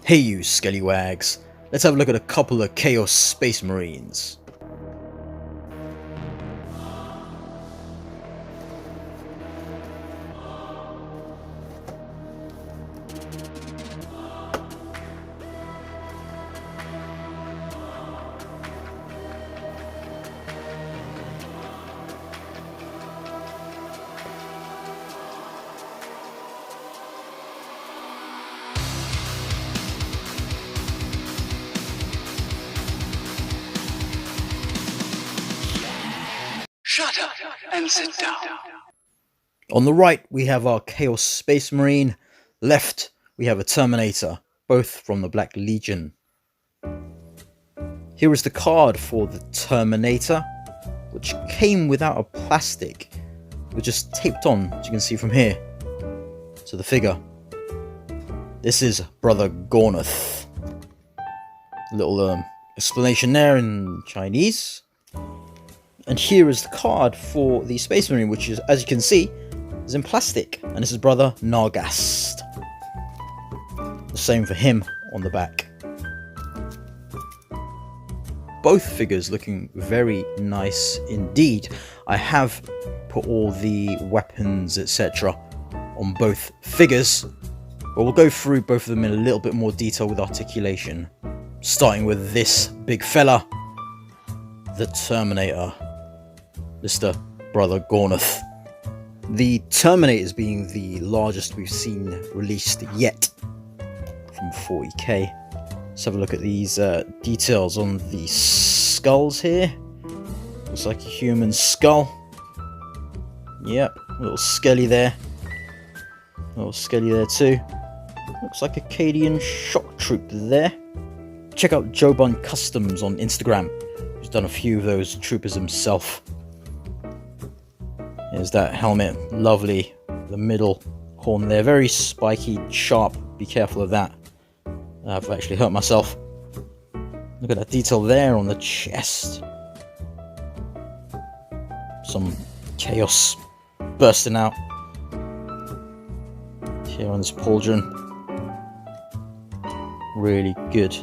Hey you Skellywags, let's have a look at a couple of Chaos Space Marines. Shut up and sit down. On the right we have our Chaos Space Marine, left we have a Terminator, both from the Black Legion. Here is the card for the Terminator, which came without a plastic. It was just taped on, as you can see from here, to the figure. This is Brother Gornoth. Little explanation there in Chinese. And here is the card for the Space Marine, which is, as you can see, is in plastic. And this is Brother Narghast. The same for him on the back. Both figures looking very nice indeed. I have put all the weapons, etc. on both figures, but we'll go through both of them in a little bit more detail with articulation. Starting with this big fella, the Terminator. Mr. Brother Gornoth. The Terminators being the largest we've seen released yet, from 40k. Let's have a look at these details on the skulls here. Looks like a human skull. Yep, a little skelly there. A little skelly there too. Looks like a Acadian shock troop there. Check out Joban Customs on Instagram. He's done a few of those troopers himself. Here's that helmet, lovely. The middle horn there, very spiky, sharp. Be careful of that. I've actually hurt myself. Look at that detail there on the chest. Some chaos bursting out here on this pauldron. Really good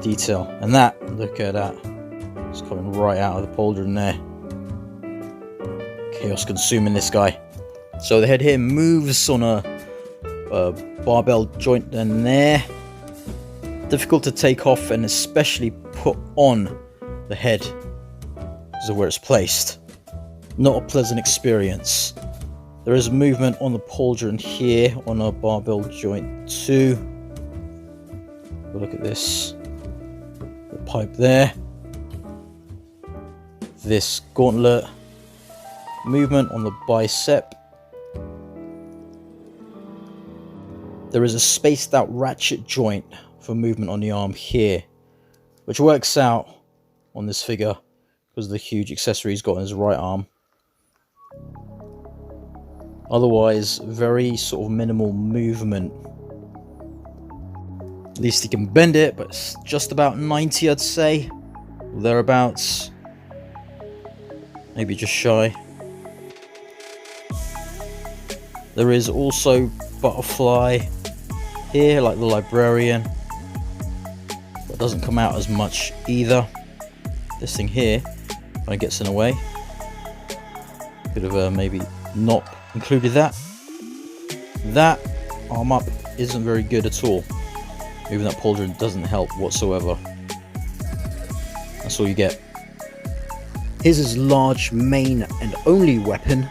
detail. And that, look at that. It's coming right out of the pauldron there. Chaos consuming this guy. So the head here moves on a barbell joint in there. Difficult to take off and especially put on the head because of where it's placed. Not a pleasant experience. There is movement on the pauldron here on a barbell joint too. Look at this. The pipe there. This gauntlet. Movement on the bicep. There is a spaced out ratchet joint for movement on the arm here, which works out on this figure because of the huge accessory he's got on his right arm. Otherwise, very sort of minimal movement. At least he can bend it, but it's just about 90, I'd say. Thereabouts. Maybe just shy. There is also butterfly here, like the librarian. But doesn't come out as much either. This thing here, when it gets in the way. Could have maybe not included that. That arm up isn't very good at all. Moving that pauldron doesn't help whatsoever. That's all you get. Here's his large main and only weapon,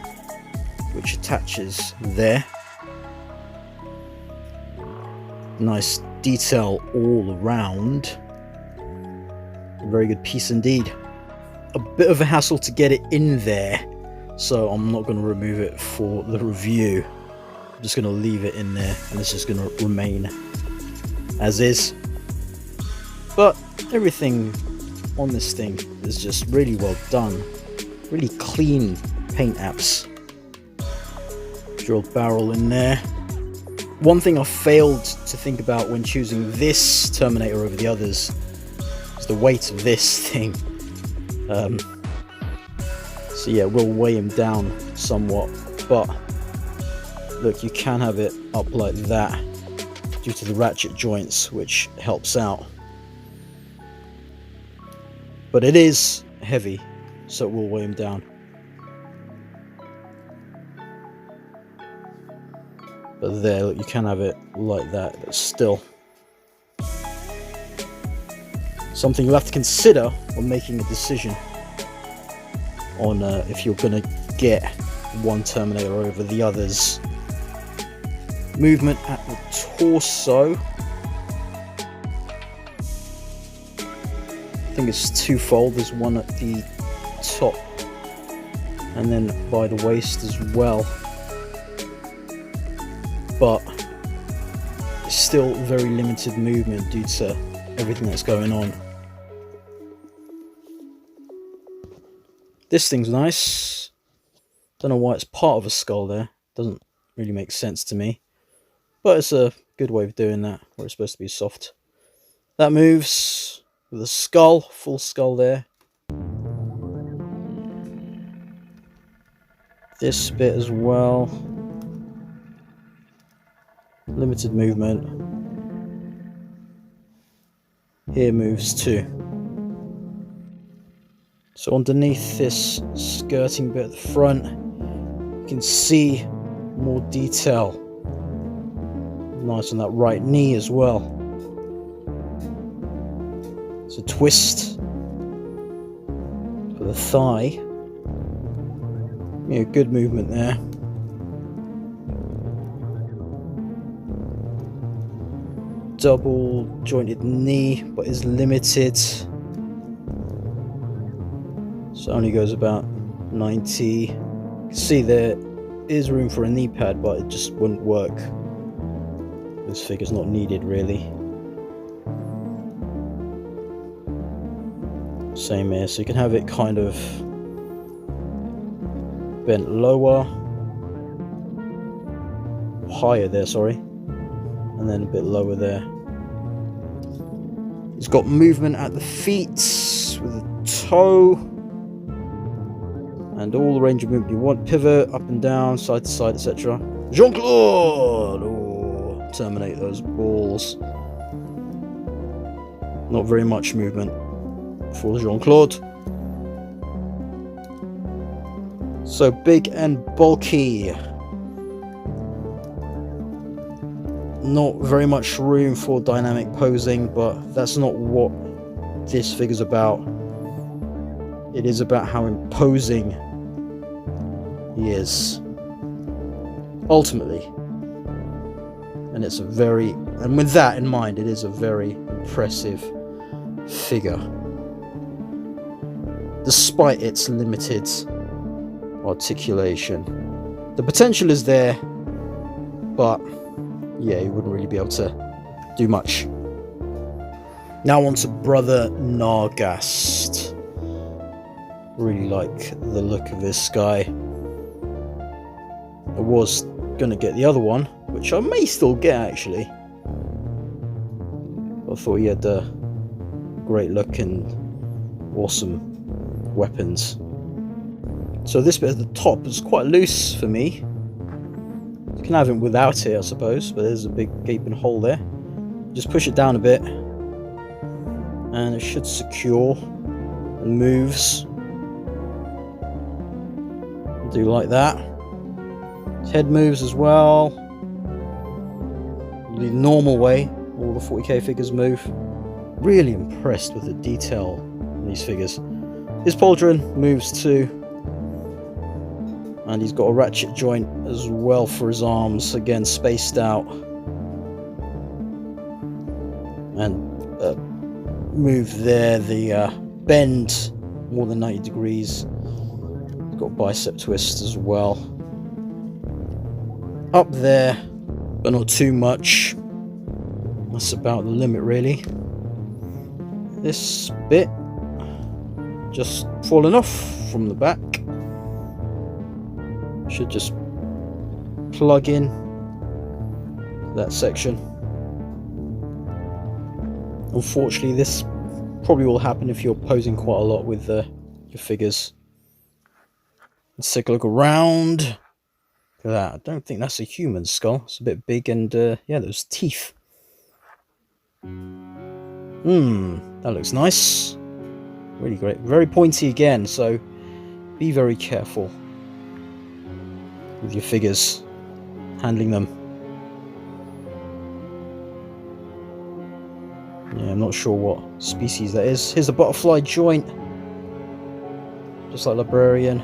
which attaches there. Nice detail all around. A very good piece indeed. A bit of a hassle to get it in there, so I'm not going to remove it for the review. I'm just going to leave it in there, and this is going to remain as is. But everything on this thing is just really well done. Really clean paint apps. Drilled barrel in there. One thing I failed to think about when choosing this Terminator over the others is the weight of this thing. So yeah, we'll weigh him down somewhat, but look, you can have it up like that due to the ratchet joints, which helps out. But it is heavy, so it will weigh him down. But there, look, you can have it like that, but still something you'll have to consider when making a decision on if you're going to get one Terminator over the others. Movement at the torso, I think it's twofold. There's one at the top and then by the waist as well, but it's still very limited movement due to everything that's going on. This thing's nice. Don't know why it's part of a skull there. Doesn't really make sense to me. But it's a good way of doing that, where it's supposed to be soft. That moves with a skull, full skull there. This bit as well. Limited movement. Here moves too. So underneath this skirting bit at the front, you can see more detail. Nice on that right knee as well. It's a twist for the thigh. Yeah, good movement there. Double jointed knee, but is limited. So it only goes about 90. You can see there is room for a knee pad, but it just wouldn't work. This figure's not needed really. Same here, so you can have it kind of bent lower, higher there, sorry, and then a bit lower there. It's got movement at the feet with a toe and all the range of movement you want. Pivot, up and down, side to side, etc. Jean-Claude! Oh, terminate those balls. Not very much movement for Jean-Claude. So big and bulky. Not very much room for dynamic posing, but that's not what this figure's about. It is about how imposing he is, ultimately. And it's a very, and with that in mind, it is a very impressive figure, despite its limited articulation. The potential is there, but yeah, you wouldn't really be able to do much. Now on to Brother Narghast. Really like the look of this guy. I was gonna get the other one, which I may still get actually. I thought he had a great look and awesome weapons. So this bit at the top is quite loose for me. You can have him without it, I suppose, but there's a big gaping hole there. Just push it down a bit and it should secure and moves. Do like that. His head moves as well. The normal way all the 40k figures move. Really impressed with the detail in these figures. His pauldron moves too. And he's got a ratchet joint as well for his arms, again spaced out. And move there, the bend more than 90 degrees. He's got bicep twist as well. Up there, but not too much. That's about the limit really. This bit just fallen off from the back. Should just plug in that section. Unfortunately, this probably will happen if you're posing quite a lot with your figures. Let's take a look around. Look at that. I don't think that's a human skull. It's a bit big, and yeah, those teeth That looks nice. Really great. Very pointy again, so be very careful with your figures, handling them. Yeah, I'm not sure what species that is. Here's the butterfly joint, just like Librarian.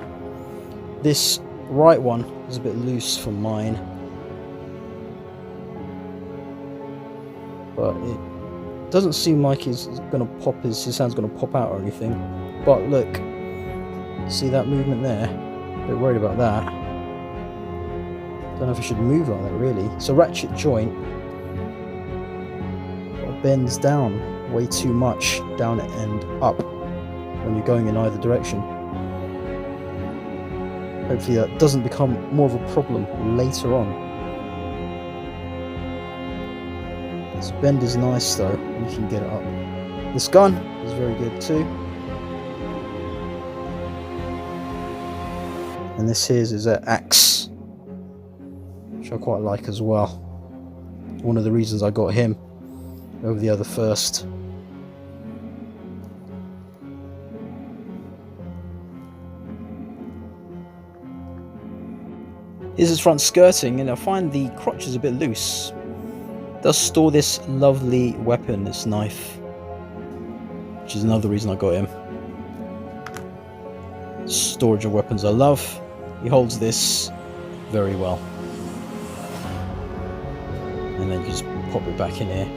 This right one is a bit loose for mine, but it doesn't seem like he's gonna pop, his hand's gonna pop out or anything. But look, see that movement there? A bit worried about that. Don't know if I should move like that really. It's a ratchet joint. It bends down way too much, down and up, when you're going in either direction. Hopefully that doesn't become more of a problem later on. This bend is nice though, you can get it up. This gun is very good too. And this here is an axe, which I quite like as well. One of the reasons I got him over the other first. Here's his front skirting, and I find the crotch is a bit loose. It does store this lovely weapon, this knife, which is another reason I got him. Storage of weapons I love. He holds this very well. And then you just pop it back in here.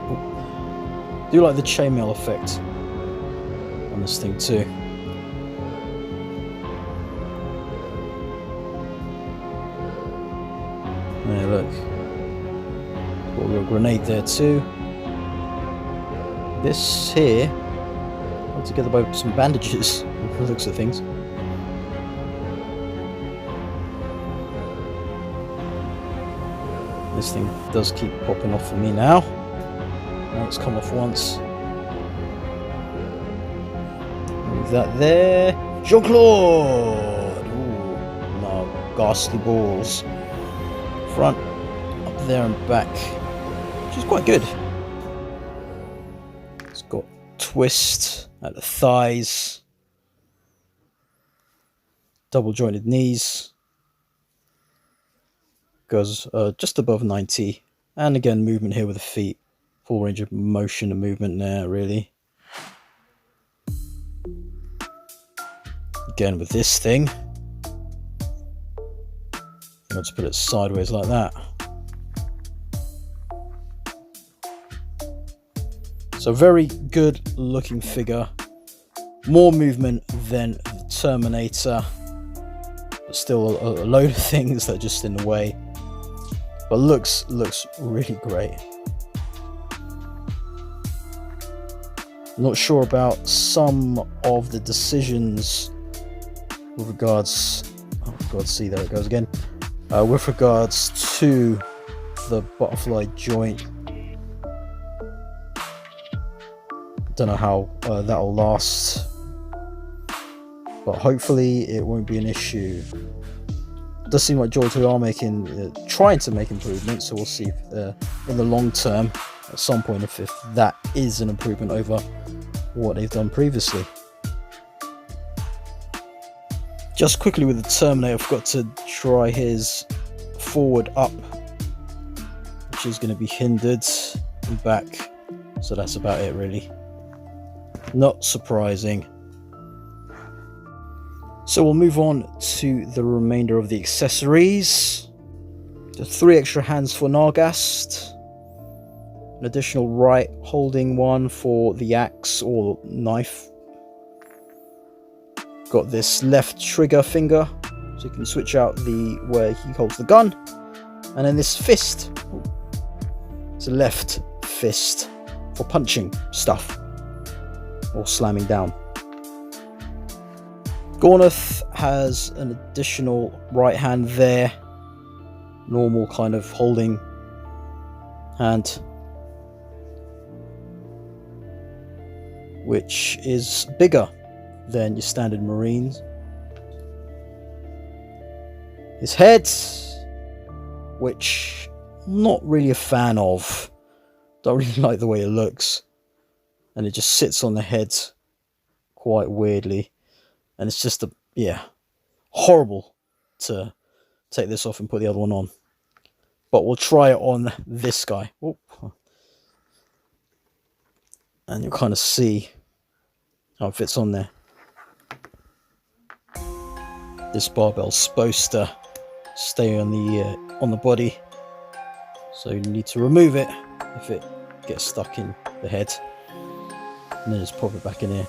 Ooh. Do like the chainmail effect on this thing too. Yeah, look. Got a little grenade there too. This here, put together by some bandages, from the looks of things. This thing does keep popping off for me now. Now it's come off once. Move that there. Jean-Claude! Ooh, no, ghastly balls. Front, up there and back, which is quite good. It's got twist at the thighs, double jointed knees, goes just above 90, and again movement here with the feet, full range of motion and movement there really. Again with this thing, let's put it sideways like that. So very good looking figure. More movement than the Terminator, but still a load of things that are just in the way. But looks really great. Not sure about some of the decisions with regards. Oh God, see there it goes again. With regards to the butterfly joint, don't know how that'll last, but hopefully it won't be an issue. It does seem like Joytoy are trying to make improvements, so we'll see if, in the long term at some point if that is an improvement over what they've done previously. Just quickly with the Terminator, I forgot to try his forward up, which is going to be hindered, and back, so that's about it really. Not surprising. So we'll move on to the remainder of the accessories. The 3 extra hands for Narghast, an additional right holding one for the axe or knife. Got this left trigger finger, so you can switch out where he holds the gun, and then this fist. It's a left fist for punching stuff or slamming down. Gornoth has an additional right hand there, normal kind of holding hand, which is bigger than your standard Marines. His head, which I'm not really a fan of. Don't really like the way it looks. And it just sits on the head quite weirdly. And it's just, horrible to take this off and put the other one on. But we'll try it on this guy. Oop. And you'll kind of see how it fits on there. This barbell's supposed to stay on the body, so you need to remove it if it gets stuck in the head, and then just pop it back in here.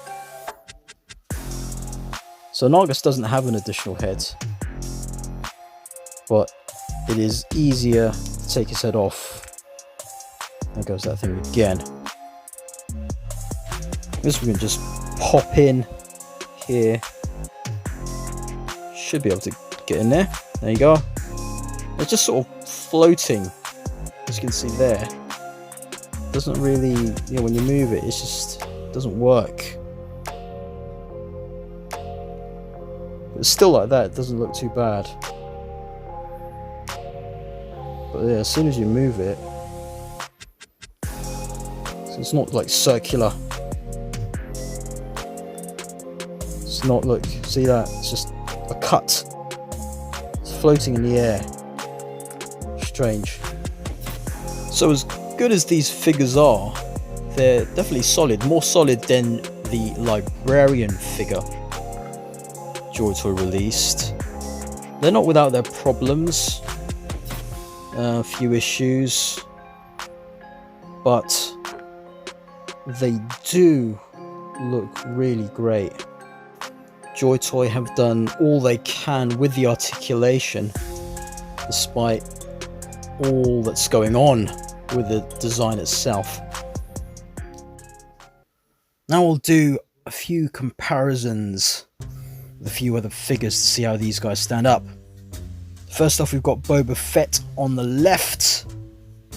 So Narghast doesn't have an additional head, but it is easier to take his head off. There goes that thing again. This we can just pop in here. Should be able to get in there. There you go. It's just sort of floating, as you can see there. Doesn't really, when you move it, it's just doesn't work. It's still like that. It doesn't look too bad. But yeah, as soon as you move it, so it's not like circular. It's not, look, see that? It's just a cut. It's floating in the air. Strange. So as good as these figures are, they're definitely solid. More solid than the Librarian figure Joytoy released. They're not without their problems. A few issues. But they do look really great. Joytoy have done all they can with the articulation, despite all that's going on with the design itself. Now we'll do a few comparisons with a few other figures to see how these guys stand up. First off, we've got Boba Fett on the left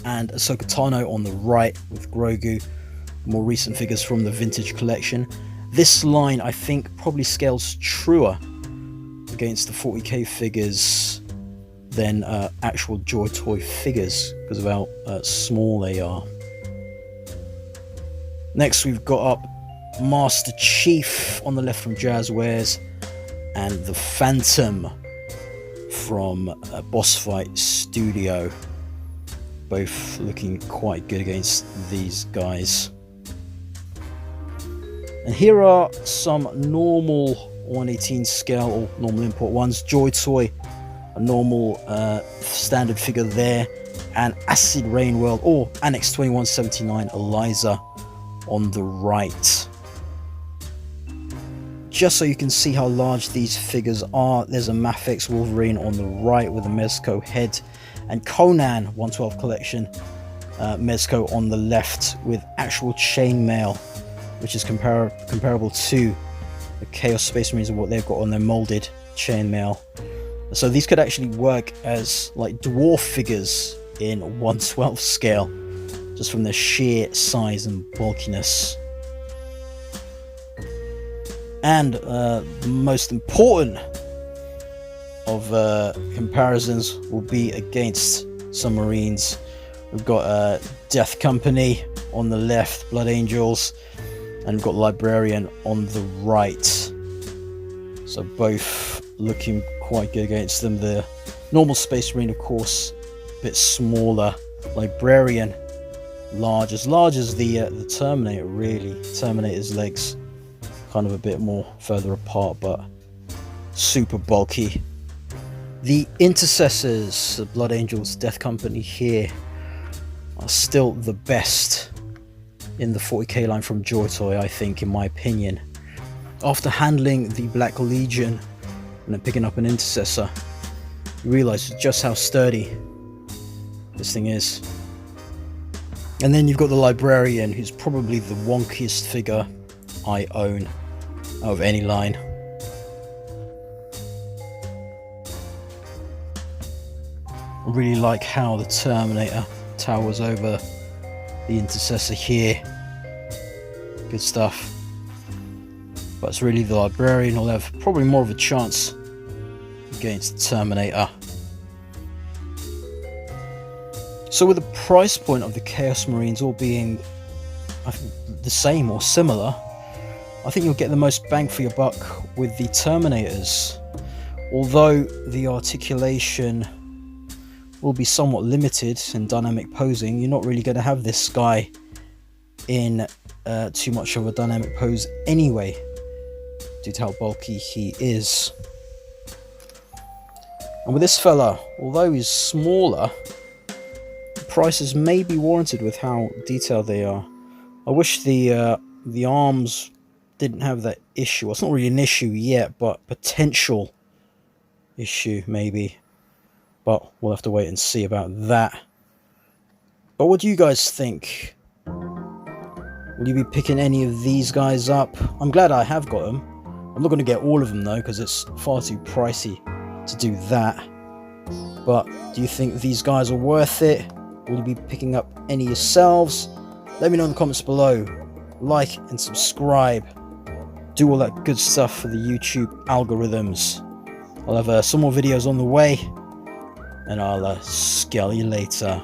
and Ahsoka Tano on the right, with Grogu. More recent figures from the vintage collection. This line, I think, probably scales truer against the 40k figures than actual Joytoy figures, because of how small they are. Next, we've got up Master Chief on the left from Jazzwares, and the Phantom from Boss Fight Studio. Both looking quite good against these guys. And here are some normal 1/18 scale or normal import ones. Joytoy, a normal standard figure there, and Acid Rain World or Annex 2179 Eliza on the right. Just so you can see how large these figures are, there's a Mafex Wolverine on the right with a Mezco head, and Conan 112 collection Mezco on the left with actual chainmail, which is comparable to the Chaos Space Marines and what they've got on their molded chainmail. So these could actually work as like dwarf figures in 1/12 scale, just from their sheer size and bulkiness. And the most important of comparisons will be against some Marines. We've got Death Company on the left, Blood Angels, and we've got Librarian on the right. So both looking quite good against them. The normal Space Marine, of course, a bit smaller. Librarian, large as the Terminator, really. Terminator's legs kind of a bit more further apart, but super bulky. The Intercessors, the Blood Angels, Death Company here, are still the best in the 40k line from Joytoy, I think, in my opinion. After handling the Black Legion and then picking up an Intercessor, you realise just how sturdy this thing is. And then you've got the Librarian, who's probably the wonkiest figure I own out of any line. I really like how the Terminator towers over the Intercessor here. Good stuff. But it's really the Librarian who'll have probably more of a chance against the Terminator. So with the price point of the Chaos Marines all being the same or similar, I think you'll get the most bang for your buck with the Terminators. Although the articulation will be somewhat limited in dynamic posing, you're not really going to have this guy in too much of a dynamic pose anyway, due to how bulky he is. And with this fella, although he's smaller, the prices may be warranted with how detailed they are. I wish the arms didn't have that issue. Well, it's not really an issue yet, but potential issue maybe. But we'll have to wait and see about that. But what do you guys think? Will you be picking any of these guys up? I'm glad I have got them. I'm not going to get all of them though, because it's far too pricey to do that. But do you think these guys are worth it? Will you be picking up any yourselves? Let me know in the comments below. Like and subscribe. Do all that good stuff for the YouTube algorithms. I'll have some more videos on the way. And I'll skelly you later.